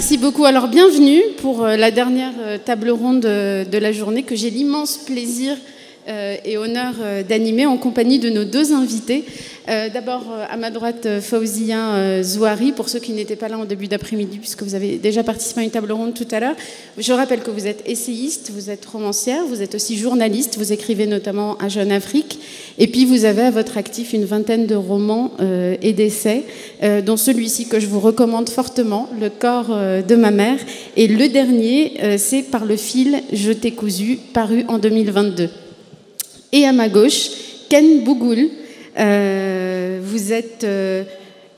Merci beaucoup. Alors, bienvenue pour la dernière table ronde de la journée que j'ai l'immense plaisir et honneur d'animer en compagnie de nos deux invités. D'abord, à ma droite, Fawzia Zouari, pour ceux qui n'étaient pas là en début d'après-midi, puisque vous avez déjà participé à une table ronde tout à l'heure. Je rappelle que vous êtes essayiste, vous êtes romancière, vous êtes aussi journaliste, vous écrivez notamment à Jeune Afrique, et puis vous avez à votre actif une vingtaine de romans et d'essais, dont celui-ci que je vous recommande fortement, Le corps de ma mère, et le dernier, c'est Par le fil, je t'ai cousu, paru en 2022. Et à ma gauche, Ken Bougoul. Vous êtes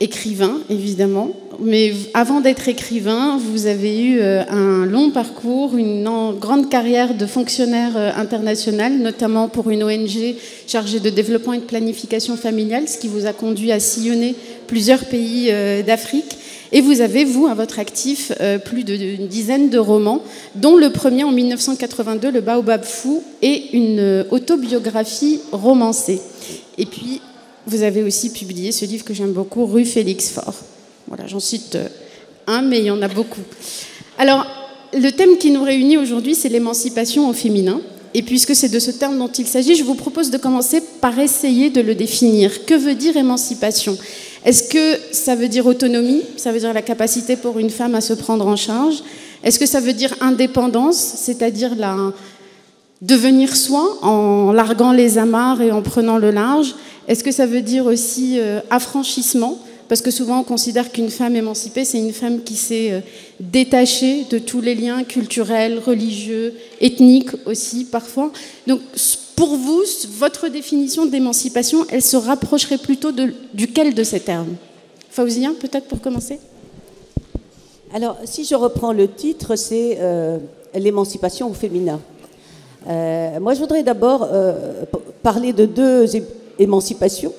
écrivain, évidemment, mais avant d'être écrivain, vous avez eu un long parcours, une grande carrière de fonctionnaire international, notamment pour une ONG chargée de développement et de planification familiale, ce qui vous a conduit à sillonner plusieurs pays d'Afrique. Et vous avez, vous, à votre actif, plus d'une dizaine de romans, dont le premier en 1982, Le Baobab fou, et une autobiographie romancée. Et puis, vous avez aussi publié ce livre que j'aime beaucoup, Rue Félix Faure. Voilà, j'en cite un, mais il y en a beaucoup. Alors, le thème qui nous réunit aujourd'hui, c'est l'émancipation au féminin. Et puisque c'est de ce terme dont il s'agit, je vous propose de commencer par essayer de le définir. Que veut dire émancipation ? Est-ce que ça veut dire autonomie ? Ça veut dire la capacité pour une femme à se prendre en charge ? Est-ce que ça veut dire indépendance, c'est-à-dire devenir soi en larguant les amarres et en prenant le large ? Est-ce que ça veut dire aussi affranchissement ? Parce que souvent on considère qu'une femme émancipée, c'est une femme qui s'est détachée de tous les liens culturels, religieux, ethniques aussi parfois. Donc pour vous, votre définition d'émancipation, elle se rapprocherait plutôt duquel de ces termes ? Fawzia, peut-être pour commencer ? Alors, si je reprends le titre, c'est l'émancipation au féminin. Moi, je voudrais d'abord parler de deux émancipations.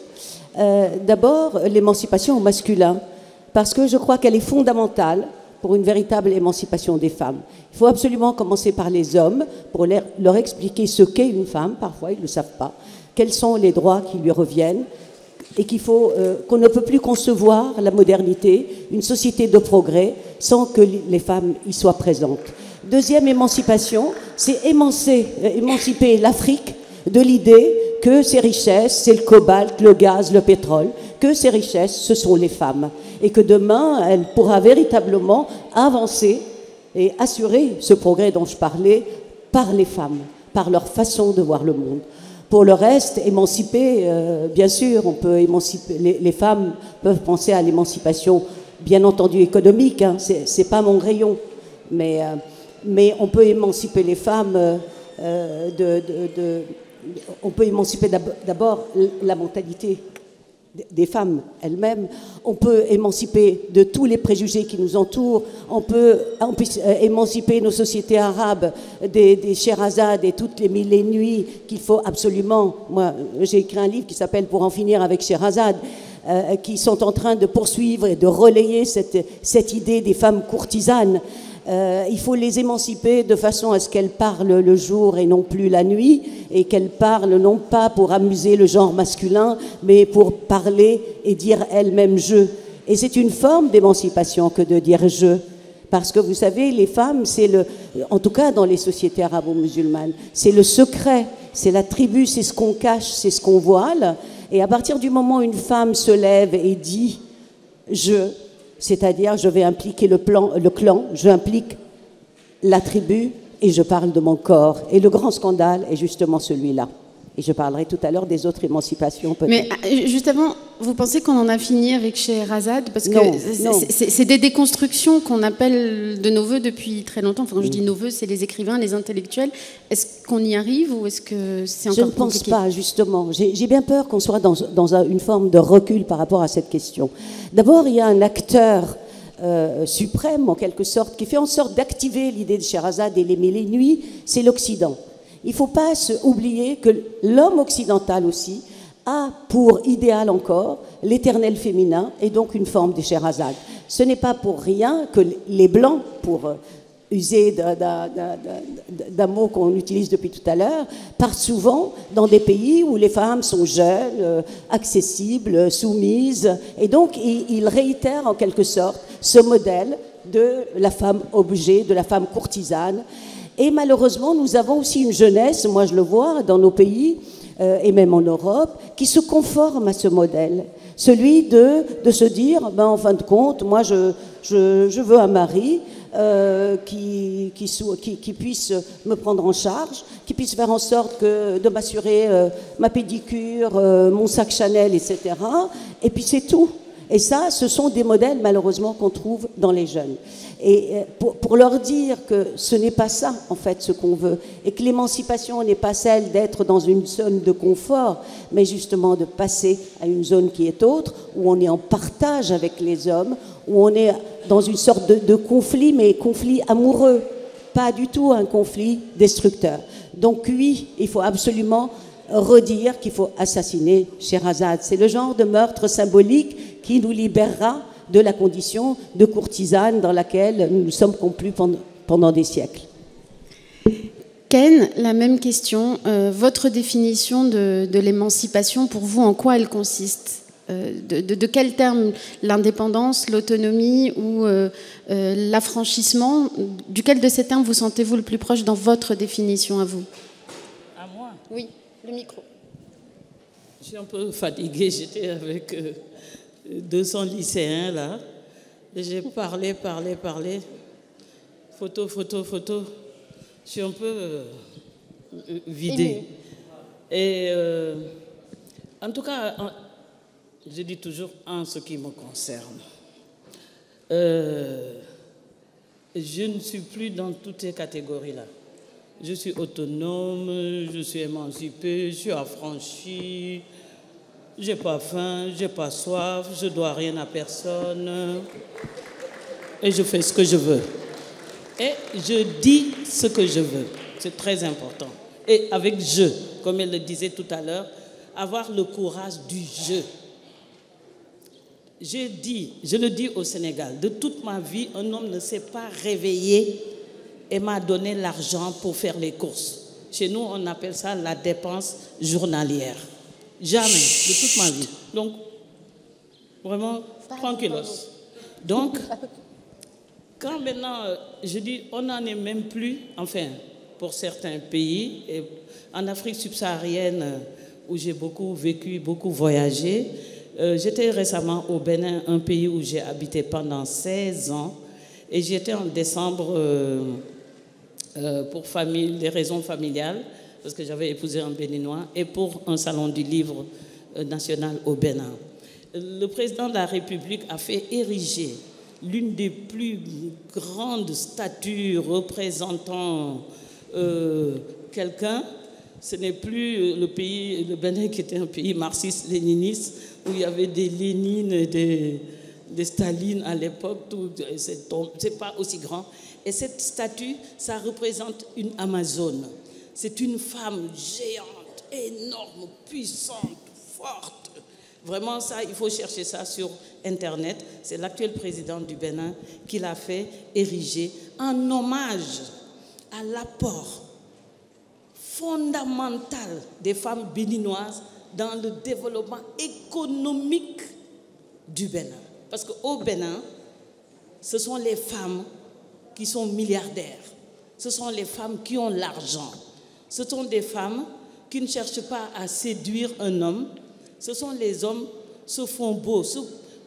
D'abord, l'émancipation au masculin, parce que je crois qu'elle est fondamentale pour une véritable émancipation des femmes. Il faut absolument commencer par les hommes pour leur expliquer ce qu'est une femme. Parfois, ils ne le savent pas. Quels sont les droits qui lui reviennent et qu'on ne peut plus concevoir la modernité, une société de progrès, sans que les femmes y soient présentes. Deuxième émancipation, c'est émanciper l'Afrique de l'idée que ses richesses, c'est le cobalt, le gaz, le pétrole, que ces richesses, ce sont les femmes. Et que demain, elle pourra véritablement avancer et assurer ce progrès dont je parlais par les femmes, par leur façon de voir le monde. Pour le reste, émanciper, bien sûr, on peut émanciper, les femmes peuvent penser à l'émancipation, bien entendu, économique, hein, c'est pas mon rayon, mais on peut émanciper les femmes on peut émanciper d'abord la mentalité des femmes elles-mêmes. On peut émanciper de tous les préjugés qui nous entourent. On peut émanciper nos sociétés arabes des Sherazade et toutes les mille et nuits qu'il faut absolument... Moi, j'ai écrit un livre qui s'appelle « Pour en finir avec Sherazade », qui sont en train de poursuivre et de relayer cette idée des femmes courtisanes. Il faut les émanciper de façon à ce qu'elles parlent le jour et non plus la nuit, et qu'elles parlent non pas pour amuser le genre masculin, mais pour parler et dire elles-mêmes « je ». Et c'est une forme d'émancipation que de dire « je ». Parce que vous savez, les femmes, en tout cas dans les sociétés arabo-musulmanes, c'est le secret, c'est la tribu, c'est ce qu'on cache, c'est ce qu'on voile. Et à partir du moment où une femme se lève et dit « je », c'est-à-dire, je vais impliquer le clan, je implique la tribu et je parle de mon corps. Et le grand scandale est justement celui-là. Et je parlerai tout à l'heure des autres émancipations, peut-être. Mais juste avant, vous pensez qu'on en a fini avec Sherazade ? Parce que c'est des déconstructions qu'on appelle de nos voeux depuis très longtemps. Enfin, quand je dis nos voeux, c'est les écrivains, les intellectuels. Est-ce qu'on y arrive ou est-ce que c'est encore compliqué ? Je ne pense pas, justement. J'ai bien peur qu'on soit dans une forme de recul par rapport à cette question. D'abord, il y a un acteur suprême, en quelque sorte, qui fait en sorte d'activer l'idée de Sherazade et les mille et nuits, c'est l'Occident. Il ne faut pas oublier que l'homme occidental aussi a pour idéal encore l'éternel féminin et donc une forme de Sherazade. Ce n'est pas pour rien que les Blancs, pour user d'un mot qu'on utilise depuis tout à l'heure, partent souvent dans des pays où les femmes sont jeunes, accessibles, soumises, et donc ils réitèrent en quelque sorte ce modèle de la femme objet, de la femme courtisane. Et malheureusement, nous avons aussi une jeunesse, moi je le vois dans nos pays, et même en Europe, qui se conforme à ce modèle. Celui de se dire, ben, en fin de compte, moi je veux un mari qui puisse me prendre en charge, qui puisse faire en sorte de m'assurer ma pédicure, mon sac Chanel, etc. Et puis c'est tout. Et ça, ce sont des modèles malheureusement qu'on trouve dans les jeunes. Et pour leur dire que ce n'est pas ça, en fait, ce qu'on veut, et que l'émancipation n'est pas celle d'être dans une zone de confort, mais justement de passer à une zone qui est autre, où on est en partage avec les hommes, où on est dans une sorte de conflit, mais conflit amoureux, pas du tout un conflit destructeur. Donc oui, il faut absolument redire qu'il faut assassiner Sherazade. C'est le genre de meurtre symbolique qui nous libérera de la condition de courtisane dans laquelle nous nous sommes complus pendant des siècles. Ken, la même question. Votre définition de l'émancipation, pour vous, en quoi elle consiste ? De quel terme? L'indépendance, l'autonomie ou l'affranchissement? Duquel de ces termes vous sentez-vous le plus proche dans votre définition à vous? À moi? Oui, le micro. Je suis un peu fatiguée, j'étais avec 200 lycéens là. J'ai parlé. Photo. Je suis un peu vidée. Et en tout cas, je dis toujours en ce qui me concerne. Je ne suis plus dans toutes ces catégories-là. Je suis autonome, je suis émancipée, je suis affranchie, j'ai pas faim, j'ai pas soif, je dois rien à personne. Et je fais ce que je veux. Et je dis ce que je veux. C'est très important. Et avec je, comme elle le disait tout à l'heure, avoir le courage du je. Je le dis au Sénégal, de toute ma vie, un homme ne s'est pas réveillé et m'a donné l'argent pour faire les courses. Chez nous, on appelle ça la dépense journalière. Jamais, de toute ma vie. Donc, vraiment, tranquillos. Donc, quand maintenant, je dis, on n'en est même plus, enfin, pour certains pays, et en Afrique subsaharienne, où j'ai beaucoup vécu, beaucoup voyagé, j'étais récemment au Bénin, un pays où j'ai habité pendant 16 ans, et j'étais en décembre pour des raisons familiales, parce que j'avais épousé un Béninois, et pour un salon du livre national au Bénin. Le président de la République a fait ériger l'une des plus grandes statues représentant quelqu'un. Ce n'est plus le Bénin qui était un pays marxiste-léniniste, où il y avait des Lénines et des Staline à l'époque. C'est pas aussi grand. Et cette statue, ça représente une Amazone. C'est une femme géante, énorme, puissante, forte. Vraiment, ça, il faut chercher ça sur Internet. C'est l'actuel président du Bénin qui l'a fait ériger en hommage à l'apport fondamental des femmes béninoises dans le développement économique du Bénin. Parce qu'au Bénin, ce sont les femmes qui sont milliardaires. Ce sont les femmes qui ont l'argent. Ce sont des femmes qui ne cherchent pas à séduire un homme. Ce sont les hommes qui se font beaux, se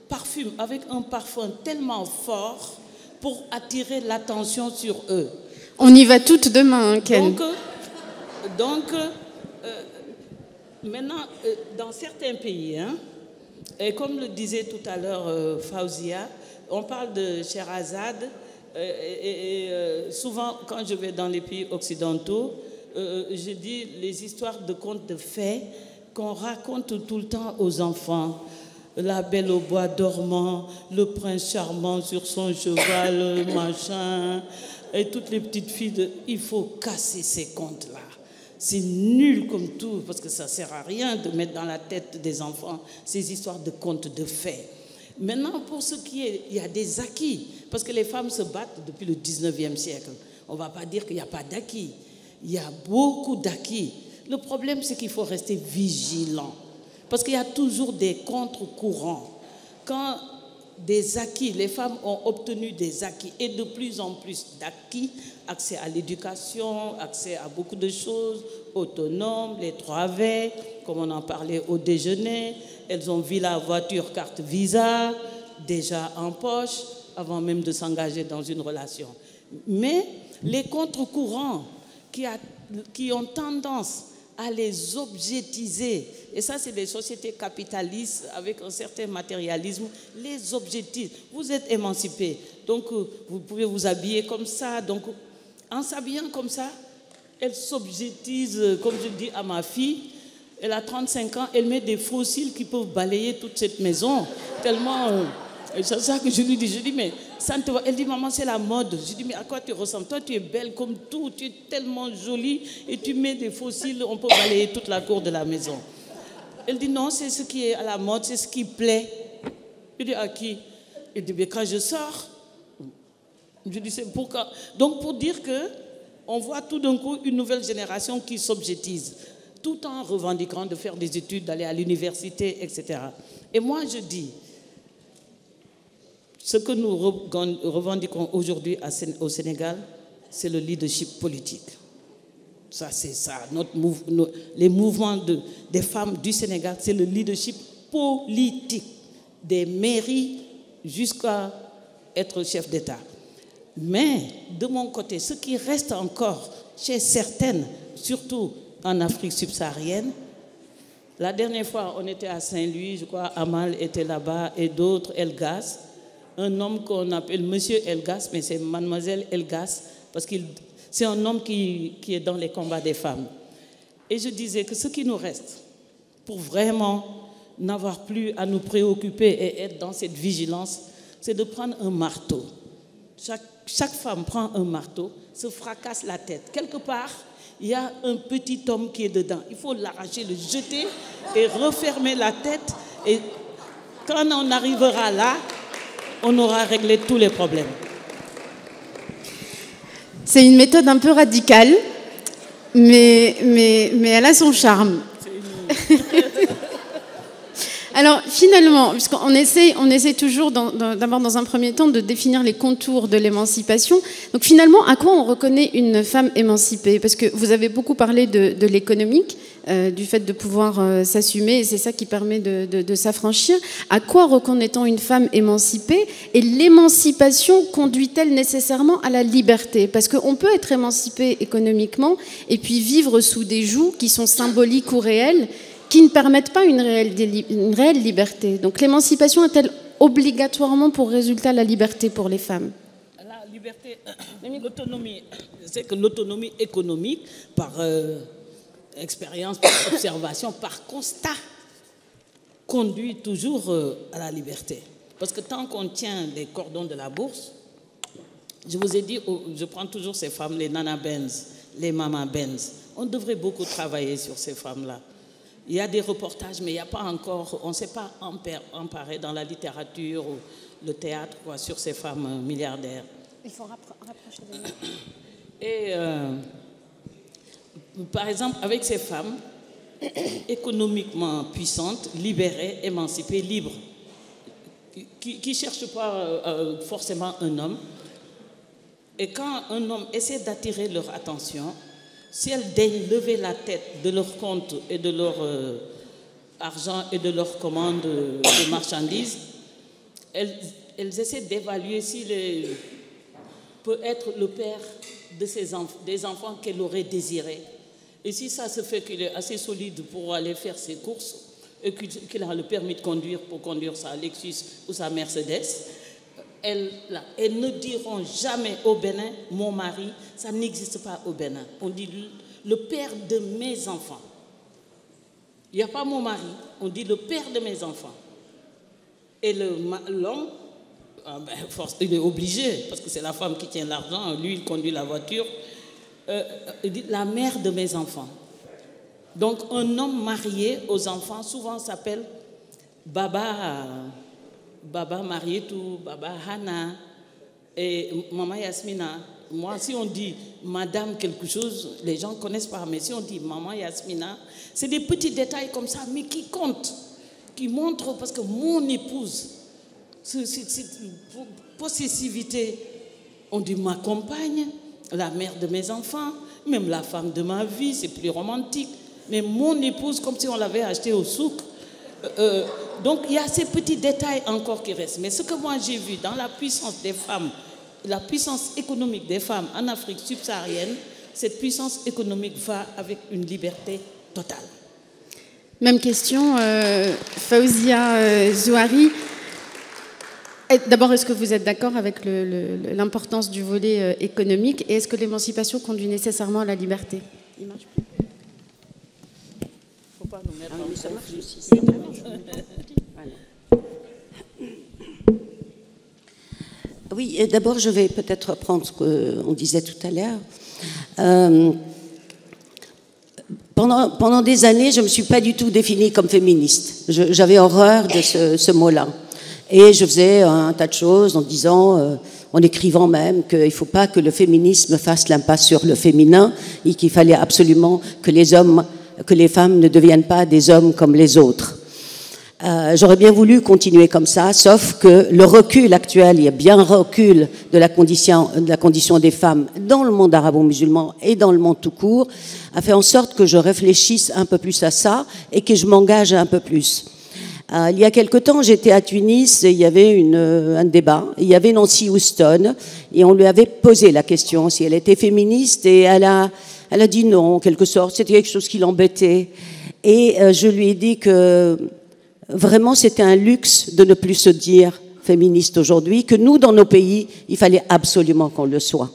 parfument avec un parfum tellement fort pour attirer l'attention sur eux. On y va toutes demain, hein, Ken. Donc, maintenant, dans certains pays, hein, et comme le disait tout à l'heure Fauzia, on parle de Sherazade, souvent quand je vais dans les pays occidentaux, je dis les histoires de contes de fées qu'on raconte tout le temps aux enfants. La belle au bois dormant, le prince charmant sur son cheval, machin, et toutes les petites filles. Il faut casser ces contes-là. C'est nul comme tout, parce que ça ne sert à rien de mettre dans la tête des enfants ces histoires de contes de fées. Maintenant, pour ce qui est, il y a des acquis, parce que les femmes se battent depuis le 19e siècle. On ne va pas dire qu'il n'y a pas d'acquis. Il y a beaucoup d'acquis. Le problème, c'est qu'il faut rester vigilant, parce qu'il y a toujours des contre-courants. Quand des acquis. Les femmes ont obtenu des acquis et de plus en plus d'acquis, accès à l'éducation, accès à beaucoup de choses, autonomes, les 3V, comme on en parlait au déjeuner. Elles ont villa, voiture, carte Visa, déjà en poche, avant même de s'engager dans une relation. Mais les contre-courants qui ont tendance à les objetiser, et ça c'est des sociétés capitalistes avec un certain matérialisme, les objectifs. Vous êtes émancipés, donc vous pouvez vous habiller comme ça, donc en s'habillant comme ça, elle s'objectise, comme je dis à ma fille, elle a 35 ans, elle met des fossiles qui peuvent balayer toute cette maison, tellement... c'est ça que je lui dis, mais ça ne te va. Elle dit, maman, c'est la mode. Je dis, mais à quoi tu ressembles? Toi, tu es belle comme tout, tu es tellement jolie et tu mets des fossiles, on peut balayer toute la cour de la maison. Elle dit, non, c'est ce qui est à la mode, c'est ce qui plaît. Je dis, à qui? Elle dit, mais quand je sors. Je dis, c'est pourquoi? Donc, pour dire qu'on voit tout d'un coup une nouvelle génération qui s'objectise, tout en revendiquant de faire des études, d'aller à l'université, etc. Et moi, je dis, ce que nous revendiquons aujourd'hui au Sénégal, c'est le leadership politique. Ça, c'est ça. Les mouvements des femmes du Sénégal, c'est le leadership politique, des mairies jusqu'à être chef d'État. Mais, de mon côté, ce qui reste encore chez certaines, surtout en Afrique subsaharienne, la dernière fois, on était à Saint-Louis, je crois, Amal était là-bas et d'autres, Elgas. Un homme qu'on appelle Monsieur Elgas, mais c'est Mademoiselle Elgas, parce que c'est un homme qui est dans les combats des femmes. Et je disais que ce qui nous reste, pour vraiment n'avoir plus à nous préoccuper et être dans cette vigilance, c'est de prendre un marteau. Chaque femme prend un marteau, se fracasse la tête. Quelque part, il y a un petit homme qui est dedans. Il faut l'arracher, le jeter et refermer la tête. Et quand on arrivera là, on aura réglé tous les problèmes. C'est une méthode un peu radicale, mais elle a son charme. Alors finalement, puisqu'on essaie toujours d'abord dans un premier temps de définir les contours de l'émancipation. Donc finalement, à quoi on reconnaît une femme émancipée? Parce que vous avez beaucoup parlé de l'économique, du fait de pouvoir s'assumer, et c'est ça qui permet de s'affranchir. À quoi reconnaît-on une femme émancipée? Et l'émancipation conduit-elle nécessairement à la liberté? Parce qu'on peut être émancipé économiquement et puis vivre sous des jougs qui sont symboliques ou réels, qui ne permettent pas une réelle liberté. Donc l'émancipation est-elle obligatoirement pour résultat la liberté pour les femmes? La liberté, l'autonomie, c'est que l'autonomie économique, par expérience, par observation, par constat, conduit toujours à la liberté. Parce que tant qu'on tient les cordons de la bourse, je vous ai dit, je prends toujours ces femmes, les Nana Benz, les Mama Benz, on devrait beaucoup travailler sur ces femmes-là. Il y a des reportages, mais il n'y a pas encore, on ne s'est pas emparé dans la littérature ou le théâtre quoi, sur ces femmes milliardaires. Il faut rapprocher de nous. Et par exemple, avec ces femmes économiquement puissantes, libérées, émancipées, libres, qui ne cherchent pas forcément un homme, et quand un homme essaie d'attirer leur attention, si elles daignent lever la tête de leur compte et de leur argent et de leur commande de marchandises, elles essaient d'évaluer s'il peut être le père de des enfants qu'elle aurait désirés. Et si ça se fait qu'il est assez solide pour aller faire ses courses et qu'il a le permis de conduire pour conduire sa Lexus ou sa Mercedes, elles ne diront jamais au Bénin, mon mari, ça n'existe pas au Bénin. On dit le père de mes enfants. Il n'y a pas mon mari, on dit le père de mes enfants. Et l'homme, il est obligé, parce que c'est la femme qui tient l'argent, lui il conduit la voiture, il dit la mère de mes enfants. Donc un homme marié aux enfants souvent s'appelle Baba Marietou, Baba Hana et Maman Yasmina. Moi, si on dit Madame quelque chose, les gens ne connaissent pas. Mais si on dit Maman Yasmina, c'est des petits détails comme ça, mais qui comptent, qui montrent, parce que mon épouse, cette possessivité. On dit ma compagne, la mère de mes enfants, même la femme de ma vie, c'est plus romantique. Mais mon épouse, comme si on l'avait acheté au souk. Donc il y a ces petits détails encore qui restent. Mais ce que moi j'ai vu dans la puissance des femmes, la puissance économique des femmes en Afrique subsaharienne, cette puissance économique va avec une liberté totale. Même question, Faouzia Zouhari. D'abord, est-ce que vous êtes d'accord avec l'importance du volet économique et est-ce que l'émancipation conduit nécessairement à la liberté? Il marche plus. Faut pas nous mettre en conflit. Oui, d'abord, je vais peut-être reprendre ce qu'on disait tout à l'heure. Pendant des années, je ne me suis pas du tout définie comme féministe. J'avais horreur de ce mot-là. Et je faisais un tas de choses en disant, en écrivant même qu'il ne faut pas que le féminisme fasse l'impasse sur le féminin et qu'il fallait absolument que les femmes ne deviennent pas des hommes comme les autres. J'aurais bien voulu continuer comme ça, sauf que le recul actuel, il y a bien un recul de la condition des femmes dans le monde arabo-musulman et dans le monde tout court, a fait en sorte que je réfléchisse un peu plus à ça et que je m'engage un peu plus. Il y a quelque temps, j'étais à Tunis et il y avait un débat. Il y avait Nancy Houston et on lui avait posé la question si elle était féministe et elle a dit non, en quelque sorte. C'était quelque chose qui l'embêtait. Et je lui ai dit que vraiment c'était un luxe de ne plus se dire féministe aujourd'hui, que nous, dans nos pays, il fallait absolument qu'on le soit.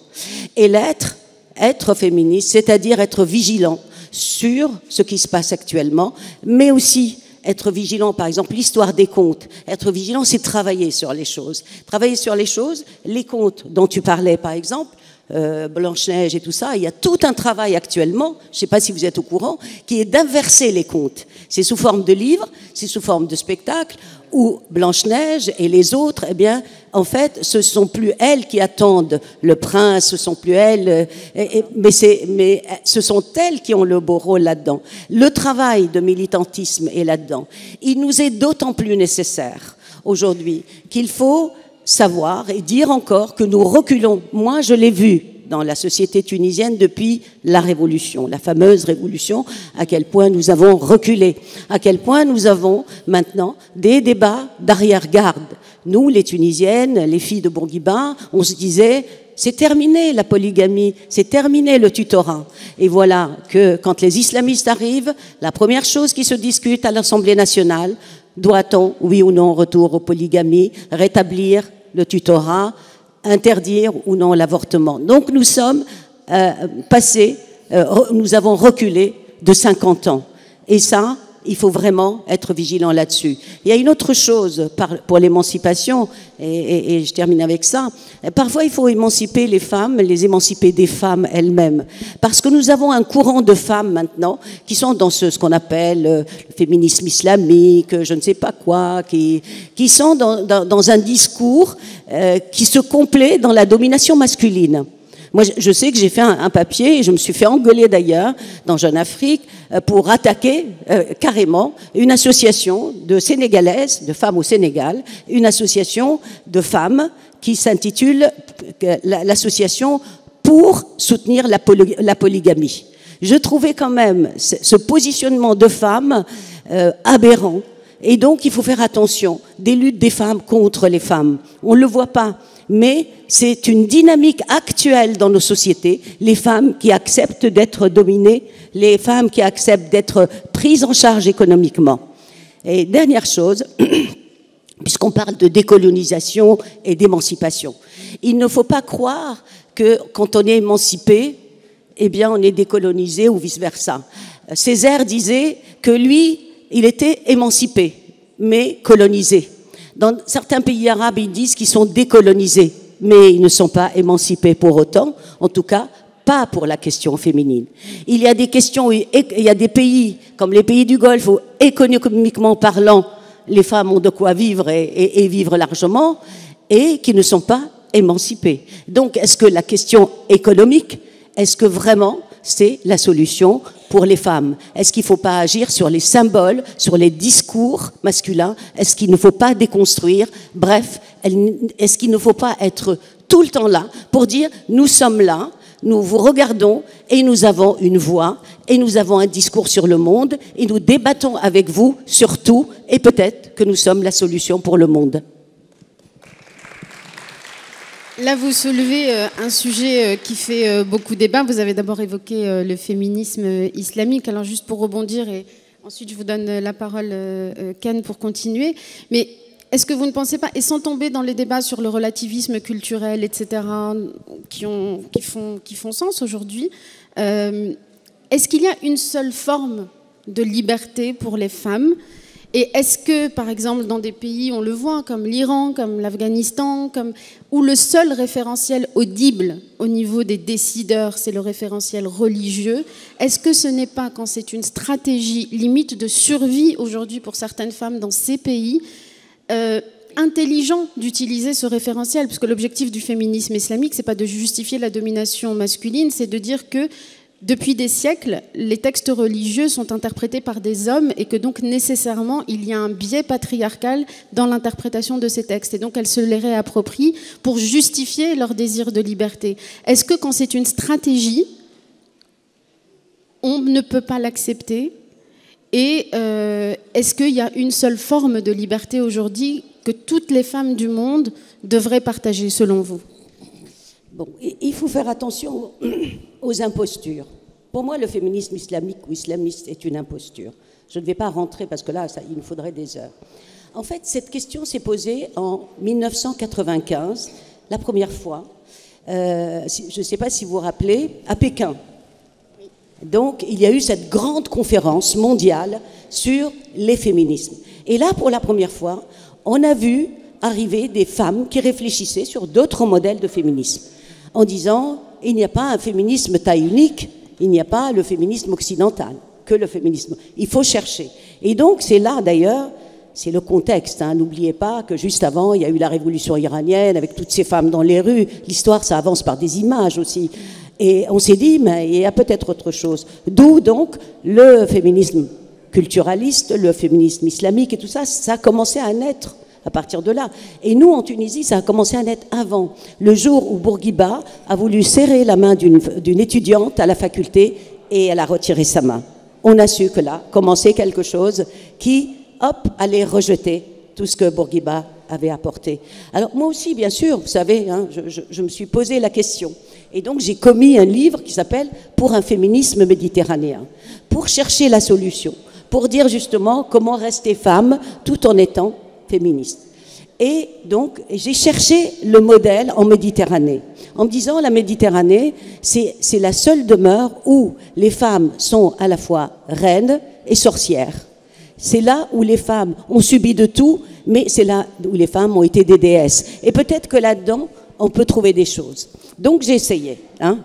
Et être féministe, c'est-à-dire être vigilant sur ce qui se passe actuellement, mais aussi être vigilant, par exemple, l'histoire des contes. Être vigilant, c'est travailler sur les choses. Travailler sur les choses, les contes dont tu parlais, par exemple, Blanche-Neige et tout ça, il y a tout un travail actuellement, je ne sais pas si vous êtes au courant, qui est d'inverser les contes. C'est sous forme de livres, c'est sous forme de spectacles, où Blanche-Neige et les autres, eh bien, en fait, ce ne sont plus elles qui attendent le prince, ce ne sont plus elles, mais ce sont elles qui ont le beau rôle là-dedans. Le travail de militantisme est là-dedans. Il nous est d'autant plus nécessaire aujourd'hui qu'il faut savoir et dire encore que nous reculons. Moi, je l'ai vu dans la société tunisienne depuis la révolution, la fameuse révolution, à quel point nous avons reculé, à quel point nous avons maintenant des débats d'arrière-garde. Nous, les Tunisiennes, les filles de Bourguiba, on se disait, c'est terminé la polygamie, c'est terminé le tutorat. Et voilà que quand les islamistes arrivent, la première chose qui se discute à l'Assemblée nationale, doit-on, oui ou non, retour aux polygamies, rétablir le tutorat, interdire ou non l'avortement. Donc nous sommes nous avons reculé de 50 ans. Et ça, il faut vraiment être vigilant là-dessus. Il y a une autre chose pour l'émancipation, et je termine avec ça. Parfois, il faut émanciper les femmes, les émanciper des femmes elles-mêmes. Parce que nous avons un courant de femmes maintenant qui sont dans ce qu'on appelle le féminisme islamique, je ne sais pas quoi, qui sont dans un discours qui se complaît dans la domination masculine. Moi, je sais que j'ai fait un papier, et je me suis fait engueuler d'ailleurs dans Jeune Afrique, pour attaquer carrément une association de Sénégalaises, de femmes au Sénégal, une association de femmes qui s'intitule l'association pour soutenir la polygamie. Je trouvais quand même ce positionnement de femmes aberrant. Et donc, il faut faire attention des luttes des femmes contre les femmes. On ne le voit pas. Mais c'est une dynamique actuelle dans nos sociétés, les femmes qui acceptent d'être dominées, les femmes qui acceptent d'être prises en charge économiquement. Et dernière chose, puisqu'on parle de décolonisation et d'émancipation, il ne faut pas croire que quand on est émancipé, eh bien on est décolonisé ou vice-versa. Césaire disait que lui, il était émancipé, mais colonisé. Dans certains pays arabes, ils disent qu'ils sont décolonisés, mais ils ne sont pas émancipés pour autant, en tout cas, pas pour la question féminine. Il y a des questions, il y a des pays, comme les pays du Golfe, où économiquement parlant, les femmes ont de quoi vivre et vivre largement, et qui ne sont pas émancipés. Donc, est-ce que la question économique, est-ce que vraiment c'est la solution pour les femmes? Est-ce qu'il ne faut pas agir sur les symboles, sur les discours masculins? Est-ce qu'il ne faut pas déconstruire? Bref, est-ce qu'il ne faut pas être tout le temps là pour dire nous sommes là, nous vous regardons et nous avons une voix et nous avons un discours sur le monde et nous débattons avec vous sur tout et peut-être que nous sommes la solution pour le monde. Là, vous soulevez un sujet qui fait beaucoup débat. Vous avez d'abord évoqué le féminisme islamique. Alors, juste pour rebondir, et ensuite je vous donne la parole, Ken, pour continuer. Mais est-ce que vous ne pensez pas, et sans tomber dans les débats sur le relativisme culturel, etc., qui font sens aujourd'hui, est-ce qu'il y a une seule forme de liberté pour les femmes? Et est-ce que, par exemple, dans des pays, on le voit, comme l'Iran, comme l'Afghanistan, où le seul référentiel audible au niveau des décideurs, c'est le référentiel religieux, est-ce que ce n'est pas, quand c'est une stratégie limite de survie aujourd'hui pour certaines femmes dans ces pays, intelligent d'utiliser ce référentiel? Parce que l'objectif du féminisme islamique, c'est pas de justifier la domination masculine, c'est de dire que depuis des siècles, les textes religieux sont interprétés par des hommes et que donc nécessairement il y a un biais patriarcal dans l'interprétation de ces textes et donc elles se les réapproprient pour justifier leur désir de liberté. Est-ce que quand c'est une stratégie, on ne peut pas l'accepter? Et est-ce qu'il y a une seule forme de liberté aujourd'hui que toutes les femmes du monde devraient partager selon vous? Bon, il faut faire attention aux impostures. Pour moi, le féminisme islamique ou islamiste est une imposture. Je ne vais pas rentrer parce que là, il nous faudrait des heures. En fait, cette question s'est posée en 1995, la première fois. Je ne sais pas si vous vous rappelez, à Pékin. Donc, il y a eu cette grande conférence mondiale sur les féminismes. Et là, pour la première fois, on a vu arriver des femmes qui réfléchissaient sur d'autres modèles de féminisme, en disant, il n'y a pas un féminisme taille unique, il n'y a pas le féminisme occidental, que le féminisme. Il faut chercher. Et donc, c'est là, d'ailleurs, c'est le contexte. Hein. N'oubliez pas que juste avant, il y a eu la révolution iranienne, avec toutes ces femmes dans les rues. L'histoire, ça avance par des images aussi. Et on s'est dit, mais il y a peut-être autre chose. D'où, donc, le féminisme culturaliste, le féminisme islamique et tout ça, ça a commencé à naître à partir de là. Et nous, en Tunisie, ça a commencé à naître avant. Le jour où Bourguiba a voulu serrer la main d'une étudiante à la faculté et elle a retiré sa main. On a su que là, commençait quelque chose qui, hop, allait rejeter tout ce que Bourguiba avait apporté. Alors moi aussi, bien sûr, vous savez, hein, je me suis posé la question. Et donc j'ai commis un livre qui s'appelle « Pour un féminisme méditerranéen », pour chercher la solution, pour dire justement comment rester femme tout en étant féministe. Et donc, j'ai cherché le modèle en Méditerranée, en me disant la Méditerranée, c'est la seule demeure où les femmes sont à la fois reines et sorcières. C'est là où les femmes ont subi de tout, mais c'est là où les femmes ont été des déesses. Et peut-être que là-dedans, on peut trouver des choses. Donc, j'ai essayé. Hein.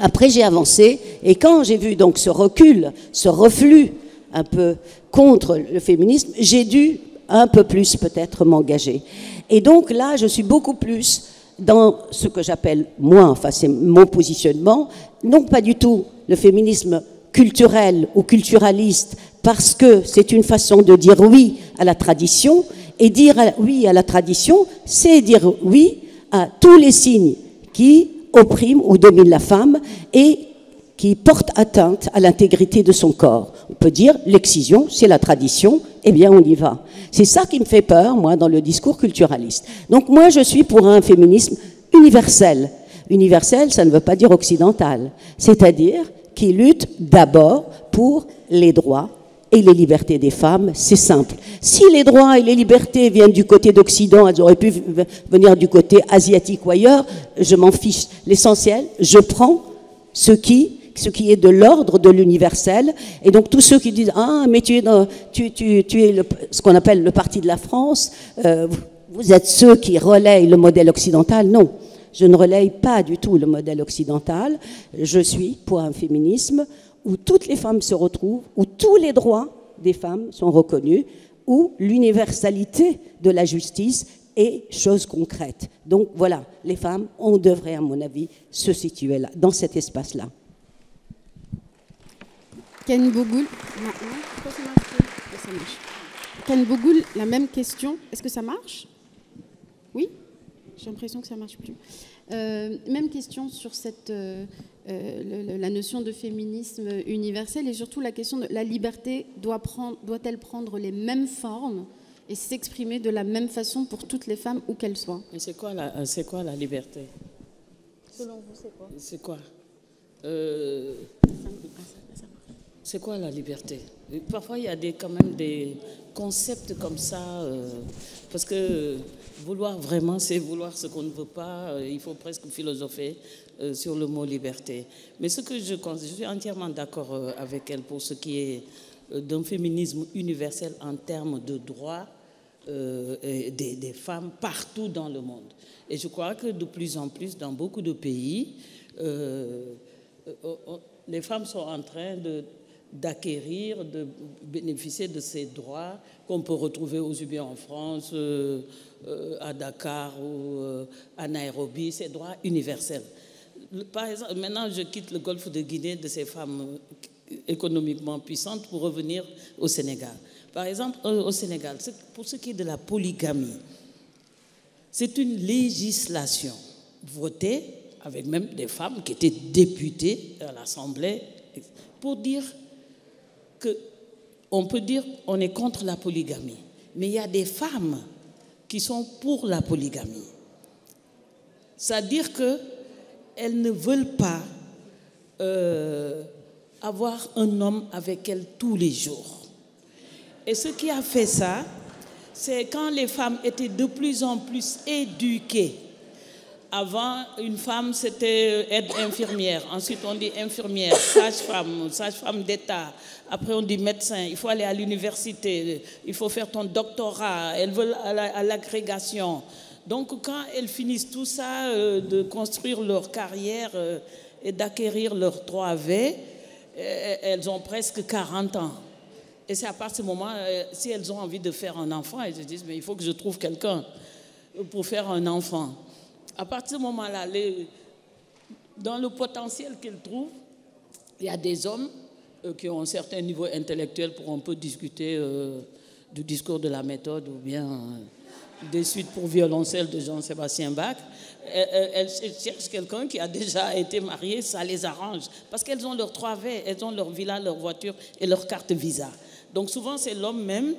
Après, j'ai avancé, et quand j'ai vu donc ce recul, ce reflux un peu contre le féminisme, j'ai dû un peu plus peut-être m'engager. Et donc là, je suis beaucoup plus dans ce que j'appelle, moi, enfin c'est mon positionnement, non pas du tout le féminisme culturel ou culturaliste, parce que c'est une façon de dire oui à la tradition, et dire oui à la tradition, c'est dire oui à tous les signes qui oppriment ou dominent la femme et qui portent atteinte à l'intégrité de son corps. On peut dire l'excision, c'est la tradition, eh bien on y va. C'est ça qui me fait peur, moi, dans le discours culturaliste. Donc moi, je suis pour un féminisme universel. Universel, ça ne veut pas dire occidental. C'est-à-dire qui lutte d'abord pour les droits et les libertés des femmes, c'est simple. Si les droits et les libertés viennent du côté d'Occident, elles auraient pu venir du côté asiatique ou ailleurs, je m'en fiche. L'essentiel, je prends ce qui est de l'ordre de l'universel. Et donc tous ceux qui disent « Ah, mais tu es ce qu'on appelle le parti de la France, vous êtes ceux qui relayent le modèle occidental ». Non, je ne relaye pas du tout le modèle occidental. Je suis pour un féminisme où toutes les femmes se retrouvent, où tous les droits des femmes sont reconnus, où l'universalité de la justice est chose concrète. Donc voilà, les femmes, on devrait, à mon avis, se situer là, dans cet espace-là. Ken Bougoul. Non, pourquoi ça marche pas? Ça marche. Ken Bougoul, la même question. Est-ce que ça marche? Oui? J'ai l'impression que ça ne marche plus. Même question sur la notion de féminisme universel et surtout la question de la liberté doit-elle prendre les mêmes formes et s'exprimer de la même façon pour toutes les femmes où qu'elles soient. Mais c'est quoi la liberté? Selon vous, c'est quoi? C'est quoi c'est quoi la liberté? Parfois, il y a quand même des concepts comme ça, parce que vouloir vraiment, c'est vouloir ce qu'on ne veut pas. Il faut presque philosopher sur le mot liberté. Mais ce que je suis entièrement d'accord avec elle pour ce qui est d'un féminisme universel en termes de droits des femmes partout dans le monde. Et je crois que de plus en plus, dans beaucoup de pays, les femmes sont en train d'acquérir, de bénéficier de ces droits qu'on peut retrouver aussi bien en France, à Dakar ou à Nairobi, ces droits universels. Par exemple, maintenant, je quitte le golfe de Guinée de ces femmes économiquement puissantes pour revenir au Sénégal. Par exemple, au Sénégal, pour ce qui est de la polygamie, c'est une législation votée avec même des femmes qui étaient députées à l'Assemblée pour dire on peut dire on est contre la polygamie, mais il y a des femmes qui sont pour la polygamie. C'est-à-dire qu'elles ne veulent pas avoir un homme avec elles tous les jours. Et ce qui a fait ça, c'est quand les femmes étaient de plus en plus éduquées. Avant, une femme, c'était être infirmière. Ensuite, on dit infirmière, sage-femme d'État. Après, on dit médecin. Il faut aller à l'université. Il faut faire ton doctorat. Elles veulent à l'agrégation. Donc, quand elles finissent tout ça, de construire leur carrière et d'acquérir leur 3V, elles ont presque 40 ans. Et c'est à partir de ce moment, si elles ont envie de faire un enfant, elles se disent, mais il faut que je trouve quelqu'un pour faire un enfant. À partir de ce moment-là, dans le potentiel qu'elles trouvent, il y a des hommes qui ont un certain niveau intellectuel pour un peu discuter du discours de la méthode ou bien des suites pour violoncelle de Jean-Sébastien Bach. Elles cherchent quelqu'un qui a déjà été marié, ça les arrange. Parce qu'elles ont leur 3V, elles ont leur villa, leur voiture et leur carte Visa. Donc souvent, c'est l'homme même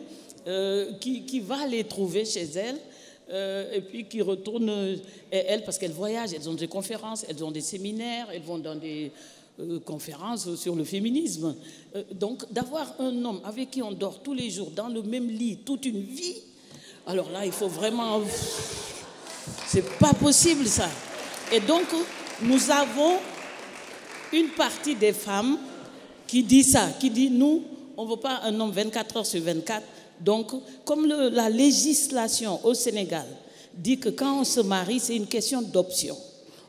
qui va les trouver chez elles. Et puis qui retournent, elles, parce qu'elles voyagent, elles ont des conférences, elles ont des séminaires, elles vont dans des conférences sur le féminisme. Donc, d'avoir un homme avec qui on dort tous les jours, dans le même lit, toute une vie, alors là, il faut vraiment... C'est pas possible, ça. Et donc, nous avons une partie des femmes qui dit ça, qui dit, nous, on ne veut pas un homme 24 heures sur 24. Donc, comme la législation au Sénégal dit que quand on se marie, c'est une question d'option.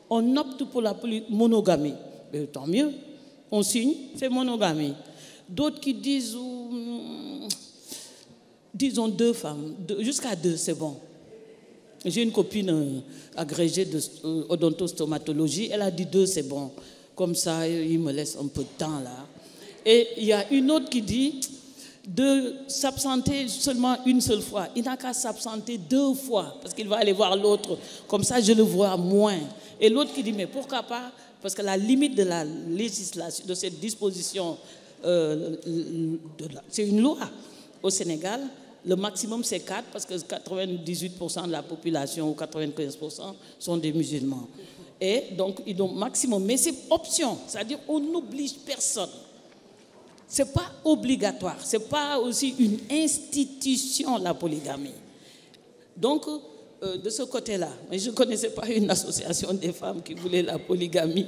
On opte pour la monogamie. Mais tant mieux, on signe, c'est monogamie. D'autres qui disent, disons 2 femmes, jusqu'à 2, c'est bon. J'ai une copine agrégée d'odontostomatologie, elle a dit 2, c'est bon. Comme ça, il me laisse un peu de temps là. Et il y a une autre qui dit... de s'absenter seulement une seule fois. Il n'a qu'à s'absenter 2 fois parce qu'il va aller voir l'autre. Comme ça, je le vois moins. Et l'autre qui dit, mais pourquoi pas? Parce que la limite de la législation, de cette disposition, c'est une loi. Au Sénégal, le maximum c'est 4 parce que 98% de la population ou 95% sont des musulmans. Et donc, ils ont maximum. Mais c'est option, c'est-à-dire on n'oblige personne. Ce n'est pas obligatoire, ce n'est pas aussi une institution, la polygamie. Donc, de ce côté-là, je ne connaissais pas une association des femmes qui voulait la polygamie.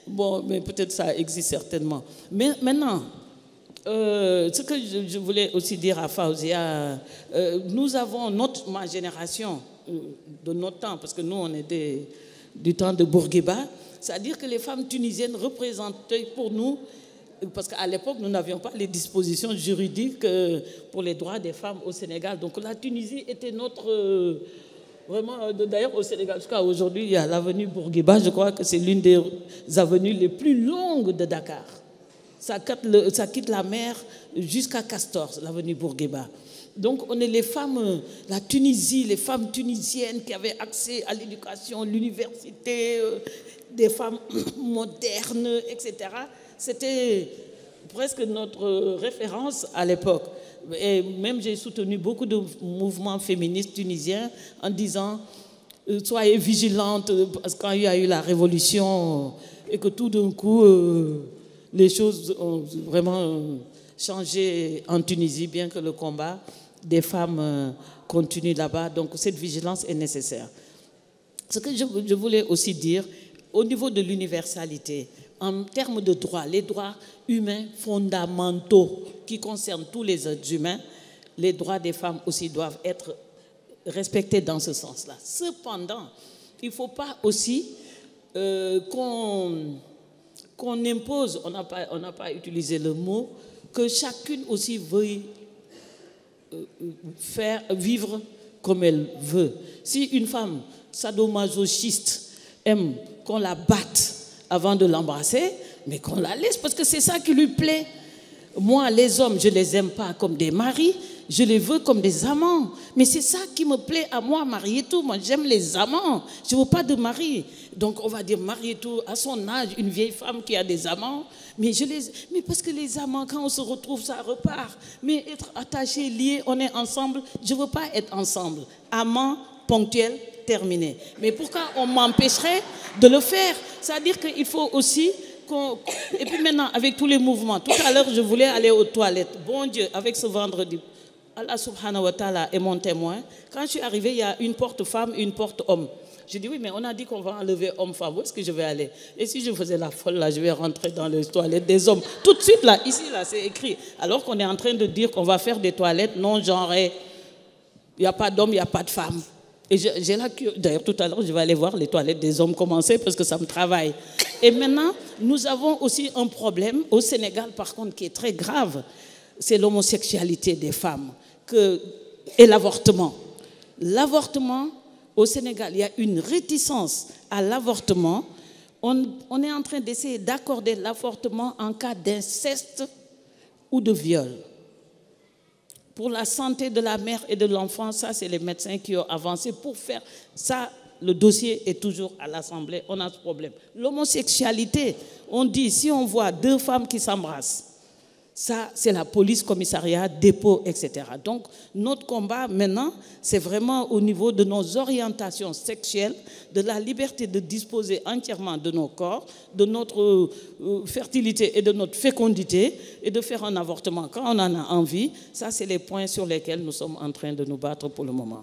Bon, mais peut-être ça existe certainement. Mais maintenant, ce que je voulais aussi dire à Fauzia, nous avons ma génération, de notre temps, parce que nous, on est du temps de Bourguiba, c'est-à-dire que les femmes tunisiennes représentaient pour nous. Parce qu'à l'époque, nous n'avions pas les dispositions juridiques pour les droits des femmes au Sénégal. Donc la Tunisie était notre... vraiment, d'ailleurs, au Sénégal, jusqu'à aujourd'hui, il y a l'avenue Bourguiba. Je crois que c'est l'une des avenues les plus longues de Dakar. ça quitte la mer jusqu'à Castor, l'avenue Bourguiba. Donc on est les femmes, la Tunisie, les femmes tunisiennes qui avaient accès à l'éducation, l'université, des femmes modernes, etc. C'était presque notre référence à l'époque. Et même j'ai soutenu beaucoup de mouvements féministes tunisiens en disant soyez vigilantes, parce que quand il y a eu la révolution et que tout d'un coup les choses ont vraiment changé en Tunisie, bien que le combat des femmes continue là-bas. Donc cette vigilance est nécessaire. Ce que je voulais aussi dire, au niveau de l'universalité, en termes de droits, les droits humains fondamentaux qui concernent tous les êtres humains, les droits des femmes aussi doivent être respectés dans ce sens-là. Cependant, il ne faut pas aussi qu'on impose, on n'a pas utilisé le mot, que chacune aussi veuille vivre comme elle veut. Si une femme sadomasochiste aime qu'on la batte avant de l'embrasser, mais qu'on la laisse, parce que c'est ça qui lui plaît. Moi, les hommes, je ne les aime pas comme des maris, je les veux comme des amants. Mais c'est ça qui me plaît à moi, Marietou. Moi, j'aime les amants. Je ne veux pas de mari. Donc, on va dire Marietou, à son âge, une vieille femme qui a des amants. Mais parce que les amants, quand on se retrouve, ça repart. Mais être attaché, lié, on est ensemble. Je ne veux pas être ensemble. Amant, ponctuel, terminé. Mais pourquoi on m'empêcherait de le faire? C'est-à-dire qu'il faut aussi... Et puis maintenant, avec tous les mouvements, tout à l'heure, je voulais aller aux toilettes. Bon Dieu, avec ce vendredi, Allah subhanahu wa ta'ala est mon témoin. Quand je suis arrivée, il y a une porte femme et une porte homme. Je dis oui, mais on a dit qu'on va enlever homme-femme. Où est-ce que je vais aller? Et si je faisais la folle, là, je vais rentrer dans les toilettes des hommes. Tout de suite, là, ici, là, c'est écrit. Alors qu'on est en train de dire qu'on va faire des toilettes non genrées. Il n'y a pas d'homme, il n'y a pas de femme. Et j'ai là, d'ailleurs, tout à l'heure, je vais aller voir les toilettes des hommes commencer parce que ça me travaille. Et maintenant, nous avons aussi un problème au Sénégal, par contre, qui est très grave. C'est l'homosexualité des femmes et l'avortement. L'avortement, au Sénégal, il y a une réticence à l'avortement. On est en train d'essayer d'accorder l'avortement en cas d'inceste ou de viol. Pour la santé de la mère et de l'enfant, ça, c'est les médecins qui ont avancé pour faire ça. Le dossier est toujours à l'Assemblée. On a ce problème. L'homosexualité, on dit, si on voit deux femmes qui s'embrassent, ça, c'est la police, commissariat, dépôt, etc. Donc, notre combat maintenant, c'est vraiment au niveau de nos orientations sexuelles, de la liberté de disposer entièrement de nos corps, de notre fertilité et de notre fécondité, et de faire un avortement quand on en a envie. Ça, c'est les points sur lesquels nous sommes en train de nous battre pour le moment.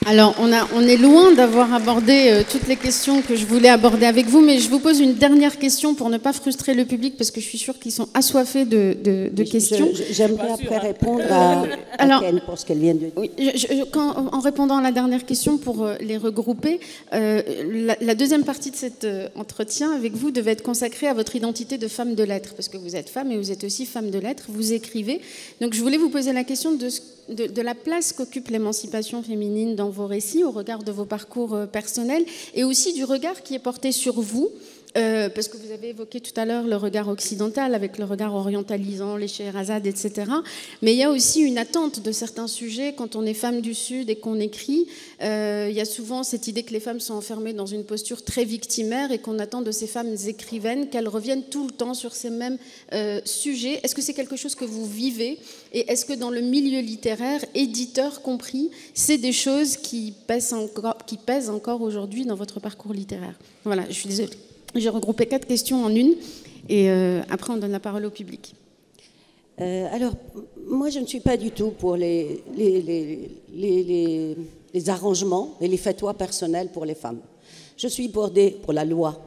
Alors, on est loin d'avoir abordé toutes les questions que je voulais aborder avec vous, mais je vous pose une dernière question pour ne pas frustrer le public, parce que je suis sûre qu'ils sont assoiffés de questions. J'aimerais après répondre à Ken pour ce qu'elle vient de dire. Oui, en répondant à la dernière question, pour les regrouper, la deuxième partie de cet entretien avec vous devait être consacrée à votre identité de femme de lettres, parce que vous êtes femme et vous êtes aussi femme de lettres, vous écrivez. Donc, je voulais vous poser la question de la place qu'occupe l'émancipation féminine dans vos récits, au regard de vos parcours personnels, et aussi du regard qui est porté sur vous, parce que vous avez évoqué tout à l'heure le regard occidental, avec le regard orientalisant, les Scheherazade, etc. Mais il y a aussi une attente de certains sujets quand on est femme du Sud et qu'on écrit. Il y a souvent cette idée que les femmes sont enfermées dans une posture très victimaire et qu'on attend de ces femmes écrivaines qu'elles reviennent tout le temps sur ces mêmes sujets. Est-ce que c'est quelque chose que vous vivez? Et est-ce que dans le milieu littéraire, éditeur compris, c'est des choses qui pèsent encore aujourd'hui dans votre parcours littéraire? Voilà, je suis désolée. J'ai regroupé 4 questions en une, et après on donne la parole au public. Alors, moi je ne suis pas du tout pour les arrangements et les fatwas personnels pour les femmes. Je suis pour la loi.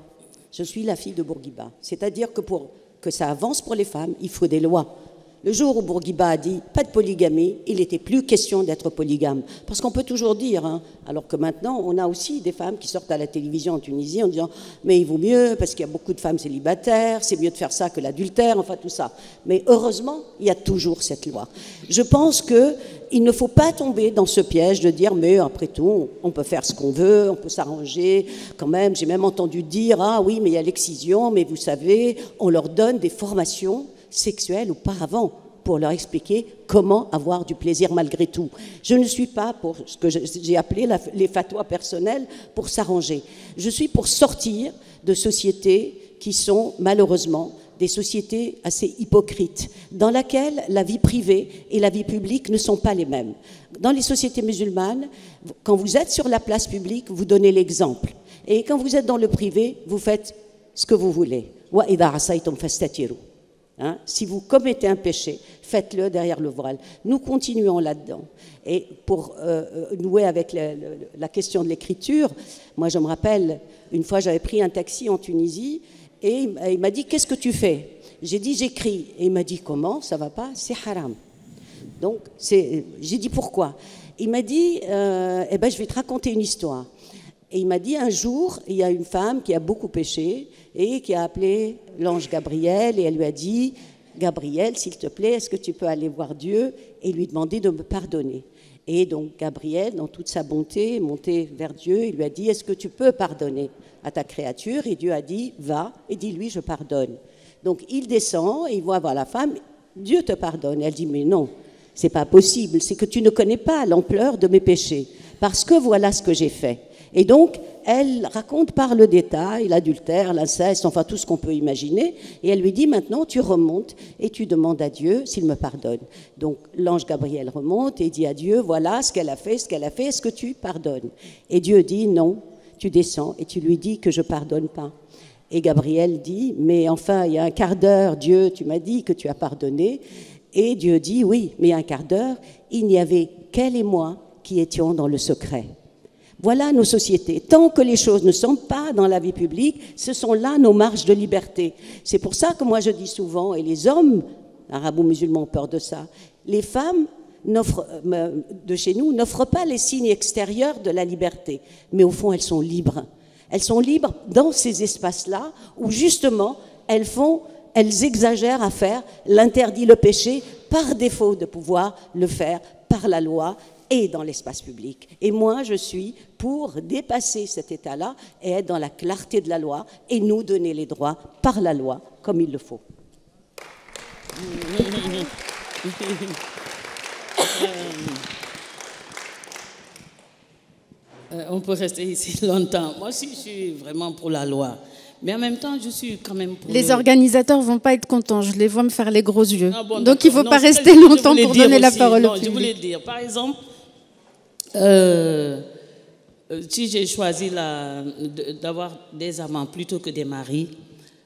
Je suis la fille de Bourguiba. C'est-à-dire que pour que ça avance pour les femmes, il faut des lois. Le jour où Bourguiba a dit pas de polygamie, il n'était plus question d'être polygame. Parce qu'on peut toujours dire, hein, alors que maintenant, on a aussi des femmes qui sortent à la télévision en Tunisie en disant mais il vaut mieux parce qu'il y a beaucoup de femmes célibataires, c'est mieux de faire ça que l'adultère, enfin tout ça. Mais heureusement, il y a toujours cette loi. Je pense qu'il ne faut pas tomber dans ce piège de dire mais après tout, on peut faire ce qu'on veut, on peut s'arranger. Quand même, j'ai même entendu dire ah oui, mais il y a l'excision, mais vous savez, on leur donne des formations sexuelles auparavant pour leur expliquer comment avoir du plaisir malgré tout. Je ne suis pas pour ce que j'ai appelé les fatwas personnels pour s'arranger. Je suis pour sortir de sociétés qui sont malheureusement des sociétés assez hypocrites, dans lesquelles la vie privée et la vie publique ne sont pas les mêmes. Dans les sociétés musulmanes, quand vous êtes sur la place publique, vous donnez l'exemple. Et quand vous êtes dans le privé, vous faites ce que vous voulez. Wa idha asaytum fastatiru. Hein? Si vous commettez un péché, faites-le derrière le voile. Nous continuons là-dedans. Et pour nouer avec la question de l'écriture, moi je me rappelle, une fois j'avais pris un taxi en Tunisie et il m'a dit « Qu'est-ce que tu fais ?» J'ai dit « J'écris ». Et il m'a dit « Comment ? Ça va pas ? C'est haram. » Donc j'ai dit « Pourquoi ?» Il m'a dit « Eh ben, je vais te raconter une histoire. » Et il m'a dit un jour, il y a une femme qui a beaucoup péché et qui a appelé l'ange Gabriel et elle lui a dit « Gabriel, s'il te plaît, est-ce que tu peux aller voir Dieu et lui demander de me pardonner ?» Et donc Gabriel, dans toute sa bonté, est monté vers Dieu et lui a dit « Est-ce que tu peux pardonner à ta créature ?» Et Dieu a dit « Va et dis-lui, je pardonne. » Donc il descend et il voit la femme, « Dieu te pardonne. » Elle dit « Mais non, c'est pas possible, c'est que tu ne connais pas l'ampleur de mes péchés, parce que voilà ce que j'ai fait. » Et donc, elle raconte par le détail l'adultère, l'inceste, enfin tout ce qu'on peut imaginer. Et elle lui dit, maintenant, tu remontes et tu demandes à Dieu s'il me pardonne. Donc, l'ange Gabriel remonte et dit à Dieu, voilà ce qu'elle a fait, est-ce que tu pardonnes? Et Dieu dit, non, tu descends et tu lui dis que je pardonne pas. Et Gabriel dit, mais enfin, il y a un quart d'heure, Dieu, tu m'as dit que tu as pardonné. Et Dieu dit, oui, mais il y a un quart d'heure, il n'y avait qu'elle et moi qui étions dans le secret. Voilà nos sociétés. Tant que les choses ne sont pas dans la vie publique, ce sont là nos marges de liberté. C'est pour ça que moi je dis souvent, et les hommes arabo-musulmans ont peur de ça, les femmes de chez nous n'offrent pas les signes extérieurs de la liberté, mais au fond elles sont libres. Elles sont libres dans ces espaces-là où justement elles exagèrent à faire l'interdit, le péché, par défaut de pouvoir le faire par la loi et dans l'espace public. Et moi, je suis pour dépasser cet état-là et être dans la clarté de la loi et nous donner les droits par la loi, comme il le faut. On peut rester ici longtemps. Moi aussi, je suis vraiment pour la loi. Mais en même temps, je suis quand même pour... Les organisateurs ne vont pas être contents. Je les vois me faire les gros yeux. Ah bon, donc, il ne faut pas rester longtemps pour donner la parole au public. Je voulais dire, par exemple, si j'ai choisi d'avoir des amants plutôt que des maris,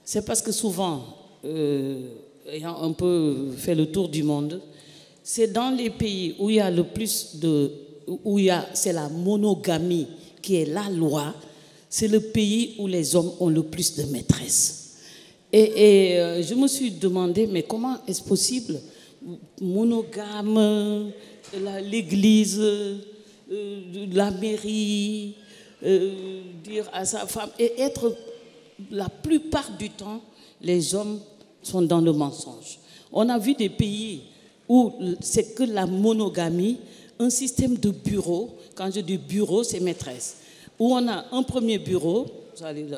c'est parce que souvent, ayant un peu fait le tour du monde, c'est dans les pays où il y a le plus de... c'est la monogamie qui est la loi, c'est le pays où les hommes ont le plus de maîtresses. Et je me suis demandé, mais comment est-ce possible, monogame, l'église, la mairie, dire à sa femme, et être, la plupart du temps, les hommes sont dans le mensonge. On a vu des pays où c'est que la monogamie, un système de bureau, quand je dis bureau, c'est maîtresse, où on a un premier bureau,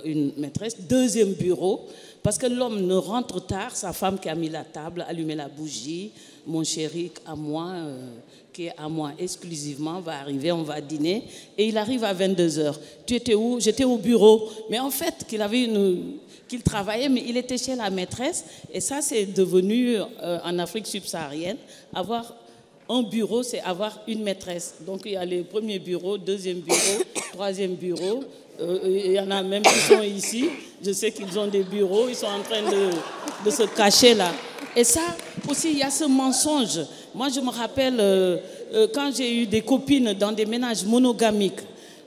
une maîtresse, deuxième bureau, parce que l'homme ne rentre tard, sa femme qui a mis la table, allumé la bougie, mon chéri à moi, qui est à moi exclusivement, va arriver, on va dîner, et il arrive à 22h. Tu étais où? J'étais au bureau. Mais en fait, qu'il travaillait, mais il était chez la maîtresse, et ça c'est devenu, en Afrique subsaharienne, avoir un bureau, c'est avoir une maîtresse. Donc il y a les premiers bureaux, deuxième bureau, troisième bureau. Il y en a même qui sont ici. Je sais qu'ils ont des bureaux, ils sont en train de se cacher là. Et ça aussi, il y a ce mensonge. Moi, je me rappelle quand j'ai eu des copines dans des ménages monogamiques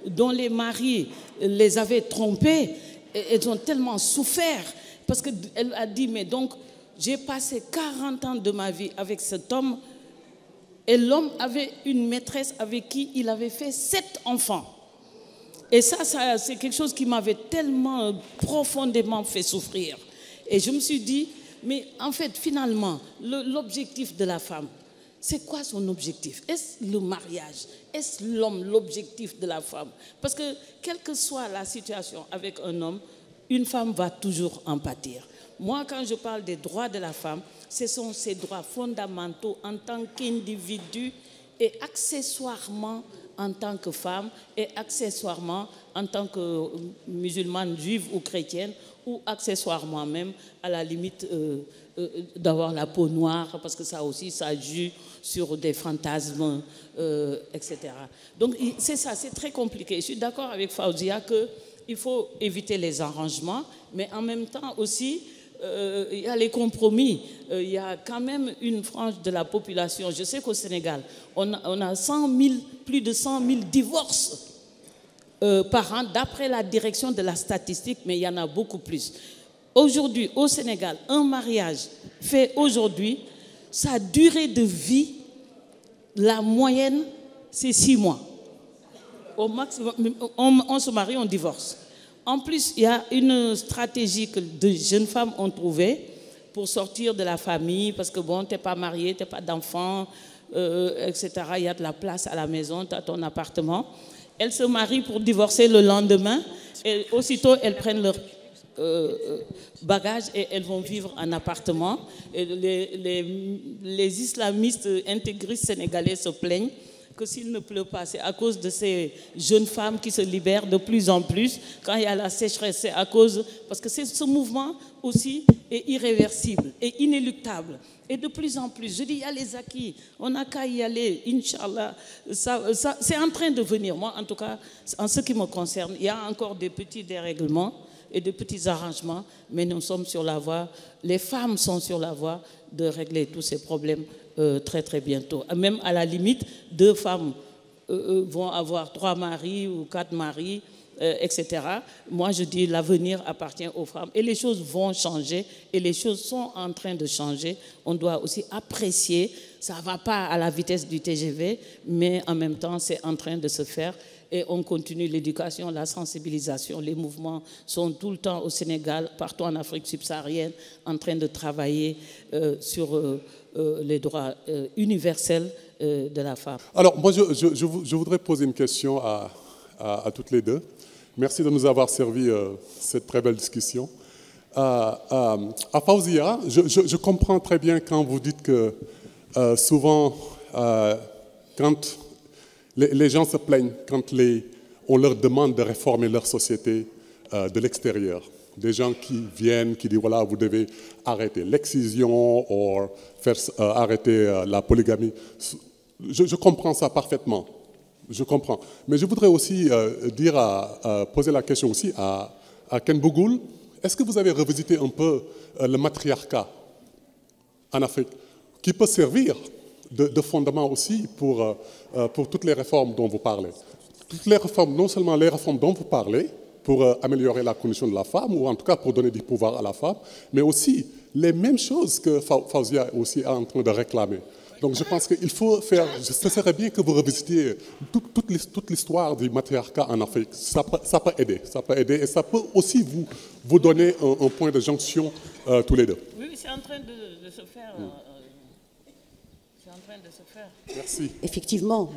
dont les maris les avaient trompées, elles ont tellement souffert parce qu'elle a dit, mais donc, J'ai passé 40 ans de ma vie avec cet homme et l'homme avait une maîtresse avec qui il avait fait 7 enfants. Et ça c'est quelque chose qui m'avait tellement profondément fait souffrir. Et je me suis dit, mais en fait, finalement, l'objectif de la femme, c'est quoi son objectif? Est-ce le mariage? Est-ce l'homme, l'objectif de la femme? Parce que, quelle que soit la situation avec un homme, une femme va toujours en pâtir. Moi, quand je parle des droits de la femme, ce sont ses droits fondamentaux en tant qu'individu et accessoirement en tant que femme et accessoirement en tant que musulmane, juive ou chrétienne, ou accessoirement même à la limite d'avoir la peau noire, parce que ça aussi, ça joue sur des fantasmes, etc. Donc c'est ça, c'est très compliqué. Je suis d'accord avec Fauzia qu'il faut éviter les arrangements, mais en même temps aussi, il y a les compromis. Il y a quand même une frange de la population. Je sais qu'au Sénégal, on a plus de 100 000 divorces par an, d'après la direction de la statistique, mais il y en a beaucoup plus. Aujourd'hui, au Sénégal, un mariage fait aujourd'hui, sa durée de vie, la moyenne, c'est 6 mois. Au maximum, on se marie, on divorce. En plus, il y a une stratégie que de jeunes femmes ont trouvée pour sortir de la famille, parce que bon, tu n'es pas marié, tu n'as pas d'enfant, etc. Il y a de la place à la maison, tu as ton appartement. Elles se marient pour divorcer le lendemain et aussitôt elles prennent leur bagages et elles vont vivre en appartement. Et les islamistes intégristes sénégalais se plaignent que s'il ne pleut pas, c'est à cause de ces jeunes femmes qui se libèrent de plus en plus. Quand il y a la sécheresse, c'est à cause... Parce que ce mouvement aussi est irréversible et inéluctable. Et de plus en plus, je dis, il y a les acquis. On n'a qu'à y aller, Inch'Allah. C'est en train de venir. Moi, en tout cas, en ce qui me concerne, il y a encore des petits dérèglements et de petits arrangements, mais nous sommes sur la voie, les femmes sont sur la voie de régler tous ces problèmes très très bientôt. Même à la limite, 2 femmes vont avoir 3 maris ou 4 maris, etc. Moi je dis l'avenir appartient aux femmes et les choses vont changer et les choses sont en train de changer. On doit aussi apprécier, ça ne va pas à la vitesse du TGV, mais en même temps c'est en train de se faire. Et on continue l'éducation, la sensibilisation. Les mouvements sont tout le temps au Sénégal, partout en Afrique subsaharienne, en train de travailler sur les droits universels de la femme. Alors, moi, je voudrais poser une question à toutes les deux. Merci de nous avoir servi cette très belle discussion. À Fauzia, je comprends très bien quand vous dites que souvent, quand les gens se plaignent quand on leur demande de réformer leur société de l'extérieur. Des gens qui viennent, qui disent, voilà, vous devez arrêter l'excision ou arrêter la polygamie. Je comprends ça parfaitement. Je comprends. Mais je voudrais aussi poser la question aussi à Ken Bougoul. Est-ce que vous avez revisité un peu le matriarcat en Afrique, qui peut servir de fondement aussi pour toutes les réformes dont vous parlez. Toutes les réformes, non seulement les réformes dont vous parlez, pour améliorer la condition de la femme, ou en tout cas pour donner du pouvoir à la femme, mais aussi les mêmes choses que Fauzia aussi est en train de réclamer. Donc je pense qu'il faut faire, ce serait bien que vous revisitiez toute l'histoire du matriarcat en Afrique. Ça peut aider et ça peut aussi vous donner un point de jonction tous les deux. Oui, c'est en train de se faire. En train de se faire. Merci. Effectivement,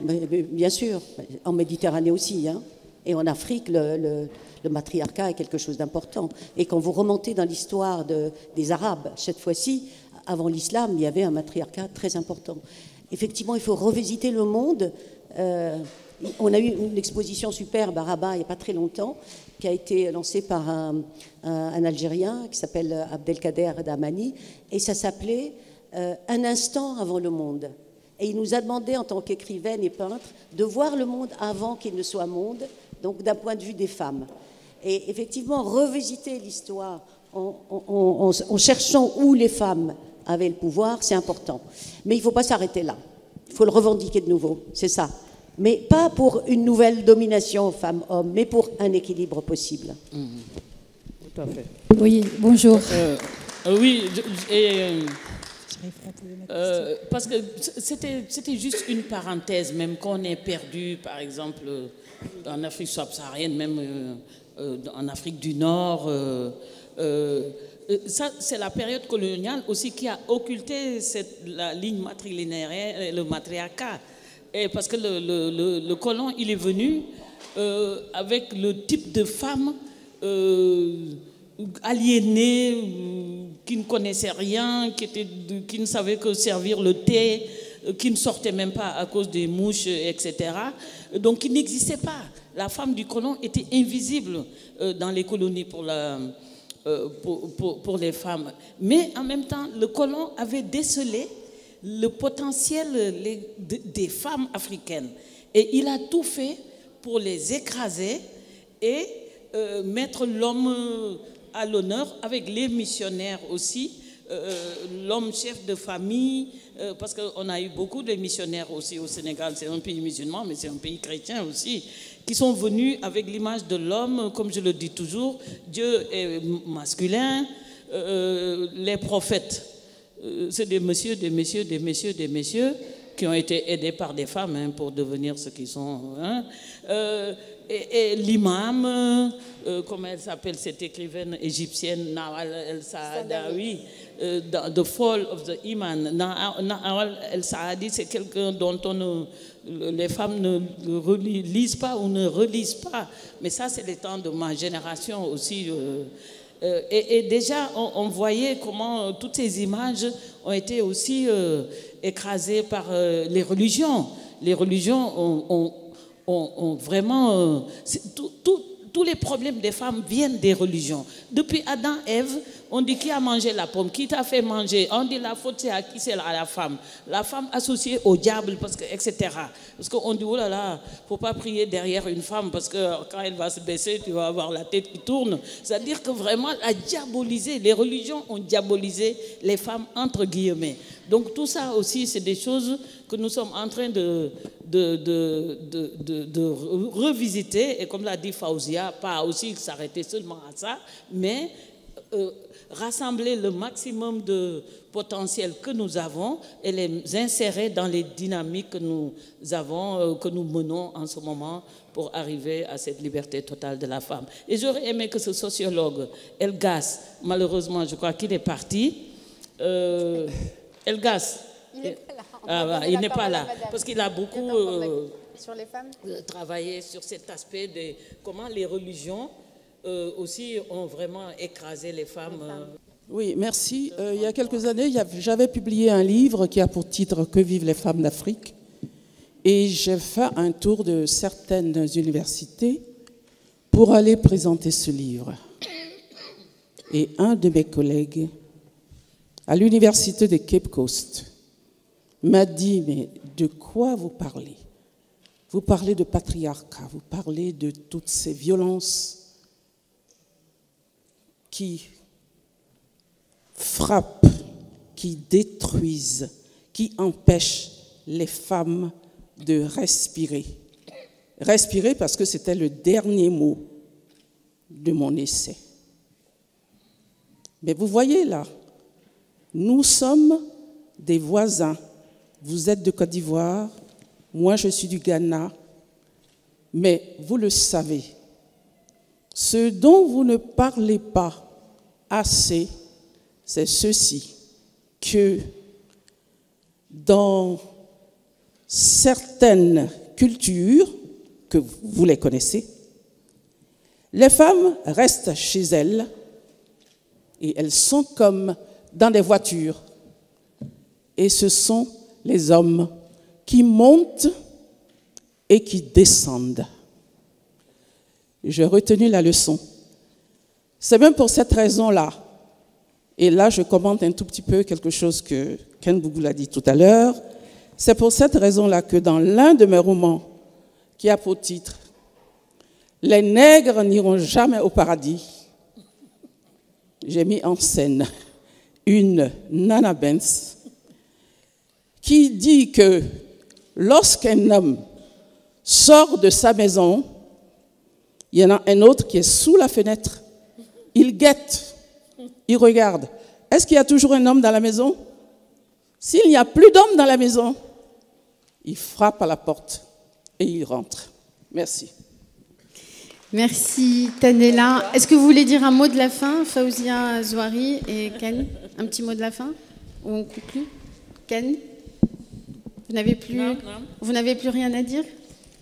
bien sûr, en Méditerranée aussi, hein, et en Afrique, le matriarcat est quelque chose d'important. Et quand vous remontez dans l'histoire des Arabes, cette fois-ci, avant l'islam, il y avait un matriarcat très important. Effectivement, il faut revisiter le monde. On a eu une exposition superbe à Rabat il n'y a pas très longtemps, qui a été lancée par un Algérien qui s'appelle Abdelkader Damani, et ça s'appelait Un instant avant le monde. Et il nous a demandé, en tant qu'écrivaine et peintre, de voir le monde avant qu'il ne soit monde, donc d'un point de vue des femmes. Et effectivement, revisiter l'histoire en cherchant où les femmes avaient le pouvoir, c'est important. Mais il ne faut pas s'arrêter là. Il faut le revendiquer de nouveau, c'est ça. Mais pas pour une nouvelle domination femmes-hommes, mais pour un équilibre possible. Tout à fait. Oui, bonjour. Oui, parce que c'était juste une parenthèse, même qu'on est perdu, par exemple, en Afrique subsaharienne, même en Afrique du Nord. Ça, c'est la période coloniale aussi qui a occulté la ligne matrilinéaire, le matriarcat. Et parce que le colon, il est venu avec le type de femme aliénée, qui ne connaissait rien, qui ne savait que servir le thé, qui ne sortait même pas à cause des mouches, etc. Donc, qui n'existait pas. La femme du colon était invisible dans les colonies pour les femmes. Mais en même temps, le colon avait décelé le potentiel des femmes africaines. Et il a tout fait pour les écraser et mettre l'homme à l'honneur, avec les missionnaires aussi, l'homme chef de famille, parce qu'on a eu beaucoup de missionnaires aussi au Sénégal. C'est un pays musulman, mais c'est un pays chrétien aussi, qui sont venus avec l'image de l'homme, comme je le dis toujours. Dieu est masculin, les prophètes, c'est des messieurs qui ont été aidés par des femmes pour devenir ce qu'ils sont. Et l'imam, comment elle s'appelle, cette écrivaine égyptienne, Nawal el-Saadawi, The Fall of the Iman. Nawal el-Saadi, c'est quelqu'un dont les femmes ne lisent pas ou ne relisent pas. Mais ça, c'est les temps de ma génération aussi. Et déjà, on voyait comment toutes ces images ont été aussi écrasées par les religions. Les religions ont vraiment... tous les problèmes des femmes viennent des religions. Depuis Adam, Ève, on dit qui a mangé la pomme, qui t'a fait manger. On dit la faute c'est à qui? C'est à la femme. La femme associée au diable, etc. Parce qu'on dit, oh là là, il ne faut pas prier derrière une femme parce que quand elle va se baisser, tu vas avoir la tête qui tourne. C'est-à-dire que vraiment, les religions ont diabolisé les femmes entre guillemets. Donc tout ça aussi, c'est des choses que nous sommes en train de revisiter. Et comme l'a dit Faouzia, pas aussi s'arrêter seulement à ça, mais rassembler le maximum de potentiel que nous avons et les insérer dans les dynamiques que nous avons, que nous menons en ce moment pour arriver à cette liberté totale de la femme. Et j'aurais aimé que ce sociologue, Elgas, malheureusement, je crois qu'il est parti. Elgas, il n'est pas là, parce qu'il a beaucoup sur les femmes travaillé sur cet aspect de comment les religions aussi ont vraiment écrasé les femmes. Oui, merci. Il y a quelques années, j'avais publié un livre qui a pour titre « Que vivent les femmes d'Afrique ?» et j'ai fait un tour de certaines universités pour aller présenter ce livre. Et un de mes collègues à l'université de Cape Coast m'a dit, mais de quoi vous parlez? Vous parlez de patriarcat, vous parlez de toutes ces violences qui frappent, qui détruisent, qui empêchent les femmes de respirer. Respirer parce que c'était le dernier mot de mon essai. Mais vous voyez là, nous sommes des voisins. Vous êtes de Côte d'Ivoire, moi je suis du Ghana, mais vous le savez, ce dont vous ne parlez pas assez, c'est ceci, que dans certaines cultures, que vous les connaissez, les femmes restent chez elles et elles sont comme dans des voitures. Et ce sont les hommes qui montent et qui descendent. J'ai retenu la leçon. C'est même pour cette raison-là, et là je commente un tout petit peu quelque chose que Ken Bougou l'a dit tout à l'heure, c'est pour cette raison-là que dans l'un de mes romans, qui a pour titre « Les nègres n'iront jamais au paradis », j'ai mis en scène une Nana Benz qui dit que lorsqu'un homme sort de sa maison, il y en a un autre qui est sous la fenêtre, il guette, il regarde. Est-ce qu'il y a toujours un homme dans la maison? S'il n'y a plus d'homme dans la maison, il frappe à la porte et il rentre. Merci. Merci Tanela. Est-ce que vous voulez dire un mot de la fin, Fawzia Zouari et Ken? Un petit mot de la fin? Ou on conclut? Ken? Vous n'avez plus, vous n'avez plus rien à dire?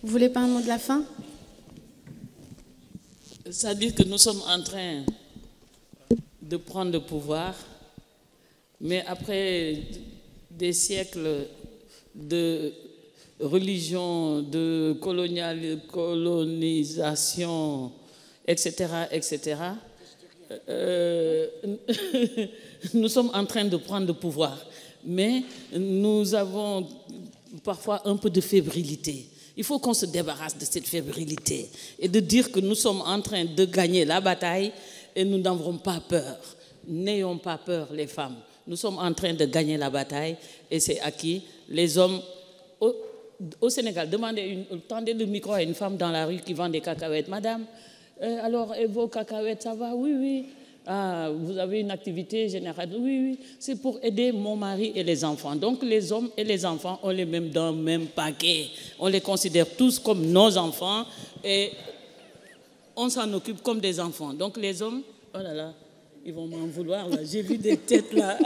Vous voulez pas un mot de la fin? Ça dit que nous sommes en train de prendre le pouvoir, mais après des siècles de religion, de colonisation, etc., etc., nous sommes en train de prendre le pouvoir. Mais nous avons parfois un peu de fébrilité. Il faut qu'on se débarrasse de cette fébrilité et de dire que nous sommes en train de gagner la bataille et nous n'avons pas peur. N'ayons pas peur, les femmes. Nous sommes en train de gagner la bataille et c'est acquis. Les hommes, au Sénégal, tendez le micro à une femme dans la rue qui vend des cacahuètes. Madame, alors vos cacahuètes, ça va? Oui, oui. Ah, vous avez une activité générale? Oui, oui. C'est pour aider mon mari et les enfants. Donc les hommes et les enfants, on les met dans le même paquet. On les considère tous comme nos enfants et on s'en occupe comme des enfants. Donc les hommes, oh là là, ils vont m'en vouloir là. J'ai vu des têtes là.